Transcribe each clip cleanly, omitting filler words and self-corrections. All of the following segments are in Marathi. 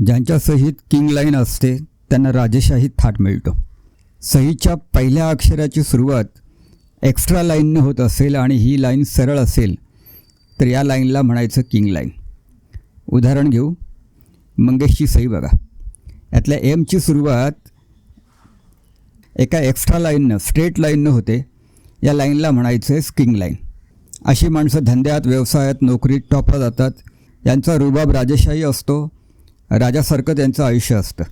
ज्यांच्या सहीत किंग लाईन असते त्यांना राजेशाही थाट मिळतो. सहीच्या पहिल्या अक्षराची सुरुवात एक्स्ट्रा लाईनने होत असेल आणि ही लाईन सरळ असेल तर या लाईनला म्हणायचं किंग लाईन. उदाहरण घेऊ. मंगेशची सही बघा. यातल्या एमची सुरुवात एका एक्स्ट्रा लाईननं स्ट्रेट लाईननं होते. या लाईनला म्हणायचं आहे किंग लाईन. अशी माणसं धंद्यात, व्यवसायात, नोकरीत टॉपला जातात. यांचा रुबाब राजेशाही असतो. राजासारखं त्यांचं आयुष्य असतं.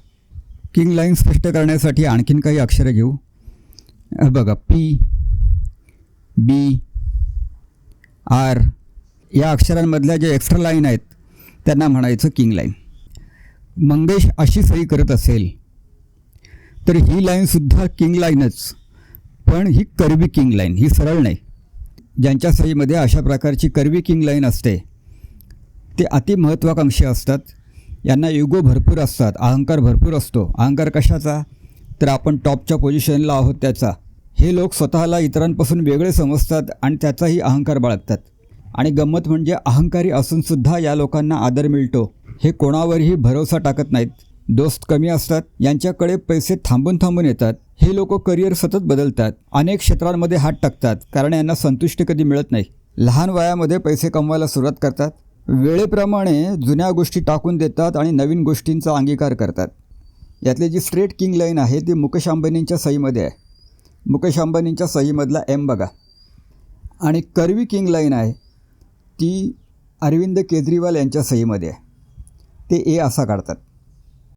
किंग लाईन स्पष्ट करण्यासाठी आणखीन काही अक्षरं घेऊ. बघा, पी, बी, आर या अक्षरांमधल्या जे एक्स्ट्रा लाईन आहेत त्यांना म्हणायचं किंग लाईन. मंगेश अशी सही करत असेल तर ही लाईनसुद्धा किंग लाईनच, पण ही कर्वी किंग लाईन, ही सरळ नाही. ज्यांच्या सहीमध्ये अशा प्रकारची कर्वी किंग लाईन असते ते अतिमहत्त्वाकांक्षी असतात. यांना युगो भरपूर असतात, अहंकार भरपूर असतो. अहंकार कशाचा? तर आपण टॉपच्या पोझिशनला आहोत त्याचा. हे लोक स्वतःला इतरांपासून वेगळे समजतात आणि त्याचाही अहंकार बाळगतात. आणि गंमत म्हणजे अहंकारी असूनसुद्धा या लोकांना आदर मिळतो. हे कोणावरही भरोसा टाकत नाहीत. दोस्त कमी असतात. यांच्याकडे पैसे थांबून थांबून येतात. हे लोक करिअर सतत बदलतात. अनेक क्षेत्रांमध्ये हात टाकतात कारण यांना संतुष्टी कधी मिळत नाही. लहान वयामध्ये पैसे कमवायला सुरुवात करतात. वेळेप्रमाणे जुन्या गोष्टी टाकून देतात आणि नवीन गोष्टींचा अंगीकार करतात. यातली जी स्ट्रेट किंग लाईन आहे ती मुकेश अंबानींच्या सहीमध्ये आहे. मुकेश अंबानींच्या सहीमधला एम बघा. आणि कर्वी किंग लाईन आहे ती अरविंद केजरीवाल यांच्या सहीमध्ये आहे. ते ए असा काढतात.